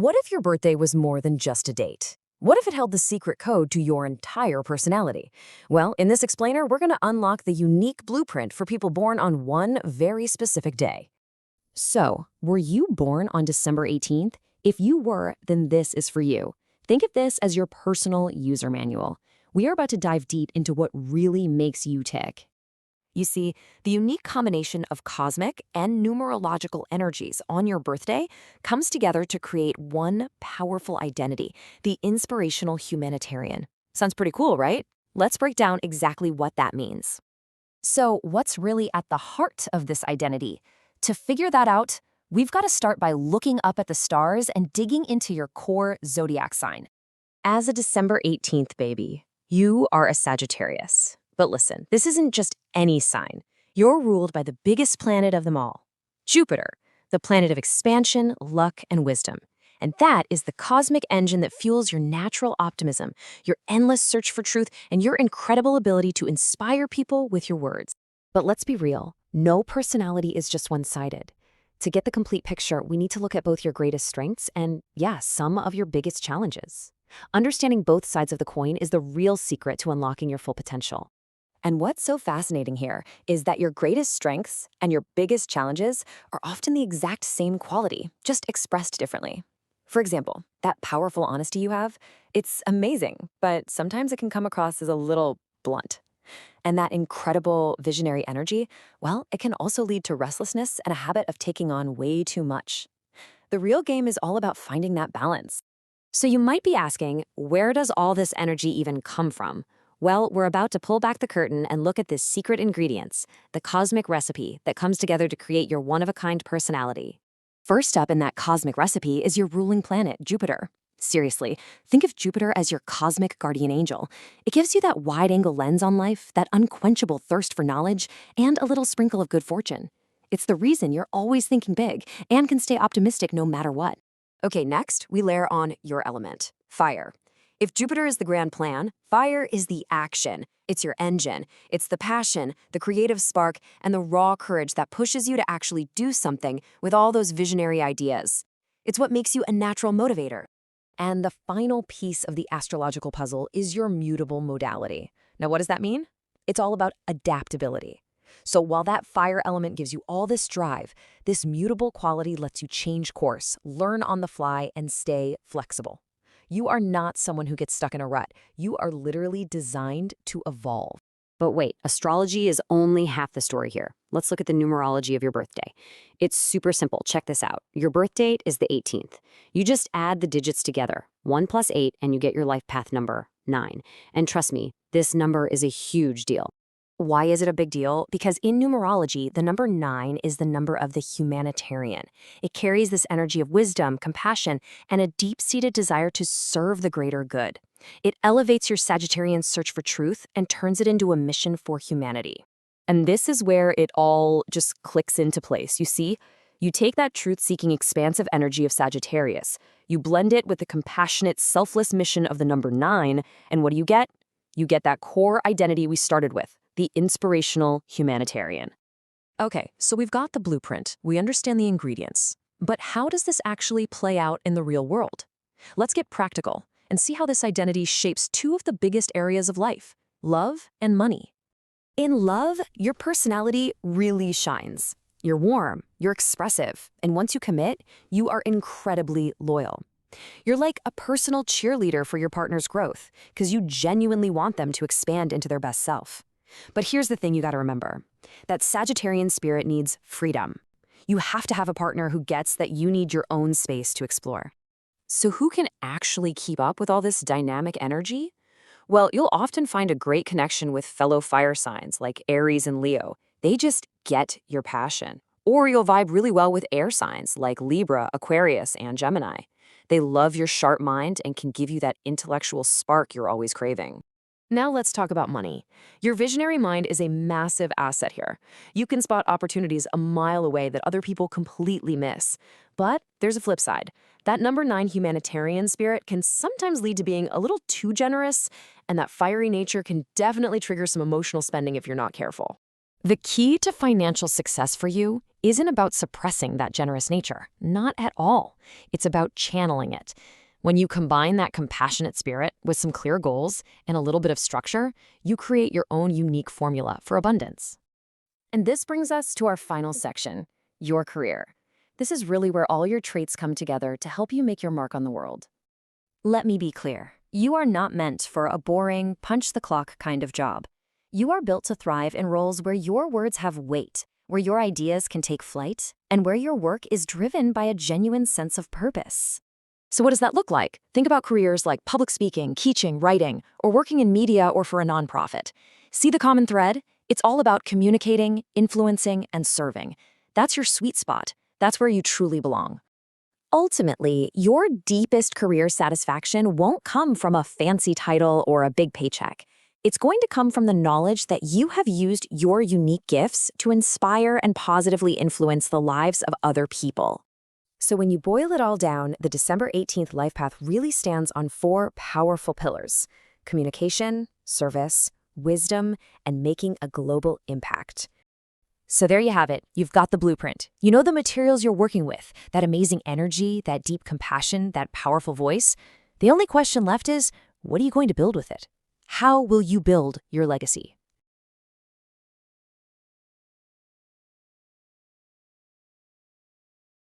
What if your birthday was more than just a date? What if it held the secret code to your entire personality? Well, in this explainer, we're going to unlock the unique blueprint for people born on one very specific day. So, were you born on December 18th? If you were, then this is for you. Think of this as your personal user manual. We are about to dive deep into what really makes you tick. You see, the unique combination of cosmic and numerological energies on your birthday comes together to create one powerful identity, the Inspirational Humanitarian. Sounds pretty cool, right? Let's break down exactly what that means. So, what's really at the heart of this identity? To figure that out, we've got to start by looking up at the stars and digging into your core zodiac sign. As a December 18th baby, you are a Sagittarius. But listen, this isn't just any sign. You're ruled by the biggest planet of them all, Jupiter, the planet of expansion, luck, and wisdom. And that is the cosmic engine that fuels your natural optimism, your endless search for truth, and your incredible ability to inspire people with your words. But let's be real, no personality is just one-sided. To get the complete picture, we need to look at both your greatest strengths and, some of your biggest challenges. Understanding both sides of the coin is the real secret to unlocking your full potential. And what's so fascinating here is that your greatest strengths and your biggest challenges are often the exact same quality, just expressed differently. For example, that powerful honesty you have, it's amazing, but sometimes it can come across as a little blunt. And that incredible visionary energy, well, it can also lead to restlessness and a habit of taking on way too much. The real game is all about finding that balance. So you might be asking, where does all this energy even come from? Well, we're about to pull back the curtain and look at this secret ingredients, the cosmic recipe that comes together to create your one-of-a-kind personality. First up in that cosmic recipe is your ruling planet, Jupiter. Seriously, think of Jupiter as your cosmic guardian angel. It gives you that wide-angle lens on life, that unquenchable thirst for knowledge, and a little sprinkle of good fortune. It's the reason you're always thinking big and can stay optimistic no matter what. Okay, next, we layer on your element, fire. If Jupiter is the grand plan, fire is the action. It's your engine. It's the passion, the creative spark, and the raw courage that pushes you to actually do something with all those visionary ideas. It's what makes you a natural motivator. And the final piece of the astrological puzzle is your mutable modality. Now, what does that mean? It's all about adaptability. So while that fire element gives you all this drive, this mutable quality lets you change course, learn on the fly, and stay flexible. You are not someone who gets stuck in a rut. You are literally designed to evolve. But wait, astrology is only half the story here. Let's look at the numerology of your birthday. It's super simple. Check this out. Your birth date is the 18th. You just add the digits together, 1 plus 8, and you get your life path number, 9. And trust me, this number is a huge deal. Why is it a big deal? Because in numerology, the number 9 is the number of the humanitarian. It carries this energy of wisdom, compassion, and a deep-seated desire to serve the greater good. It elevates your Sagittarian search for truth and turns it into a mission for humanity. And this is where it all just clicks into place. You see, you take that truth-seeking, expansive energy of Sagittarius, you blend it with the compassionate, selfless mission of the number 9, and what do you get? You get that core identity we started with. The Inspirational Humanitarian. Okay, so we've got the blueprint, we understand the ingredients, but how does this actually play out in the real world? Let's get practical and see how this identity shapes two of the biggest areas of life, love and money. In love, your personality really shines. You're warm, you're expressive, and once you commit, you are incredibly loyal. You're like a personal cheerleader for your partner's growth because you genuinely want them to expand into their best self. But here's the thing you gotta remember. That Sagittarian spirit needs freedom. You have to have a partner who gets that you need your own space to explore. So who can actually keep up with all this dynamic energy? Well, you'll often find a great connection with fellow fire signs like Aries and Leo. They just get your passion. Or you'll vibe really well with air signs like Libra, Aquarius, and Gemini. They love your sharp mind and can give you that intellectual spark you're always craving. Now let's talk about money. Your visionary mind is a massive asset here. You can spot opportunities a mile away that other people completely miss. But there's a flip side. That number 9 humanitarian spirit can sometimes lead to being a little too generous, and that fiery nature can definitely trigger some emotional spending if you're not careful. The key to financial success for you isn't about suppressing that generous nature. Not at all. It's about channeling it. When you combine that compassionate spirit with some clear goals and a little bit of structure, you create your own unique formula for abundance. And this brings us to our final section, your career. This is really where all your traits come together to help you make your mark on the world. Let me be clear. You are not meant for a boring, punch-the-clock kind of job. You are built to thrive in roles where your words have weight, where your ideas can take flight, and where your work is driven by a genuine sense of purpose. So what does that look like? Think about careers like public speaking, teaching, writing, or working in media or for a nonprofit. See the common thread? It's all about communicating, influencing, and serving. That's your sweet spot. That's where you truly belong. Ultimately, your deepest career satisfaction won't come from a fancy title or a big paycheck. It's going to come from the knowledge that you have used your unique gifts to inspire and positively influence the lives of other people. So when you boil it all down, the December 18th life path really stands on 4 powerful pillars: communication, service, wisdom, and making a global impact. So there you have it. You've got the blueprint. You know the materials you're working with, that amazing energy, that deep compassion, that powerful voice. The only question left is, what are you going to build with it? How will you build your legacy?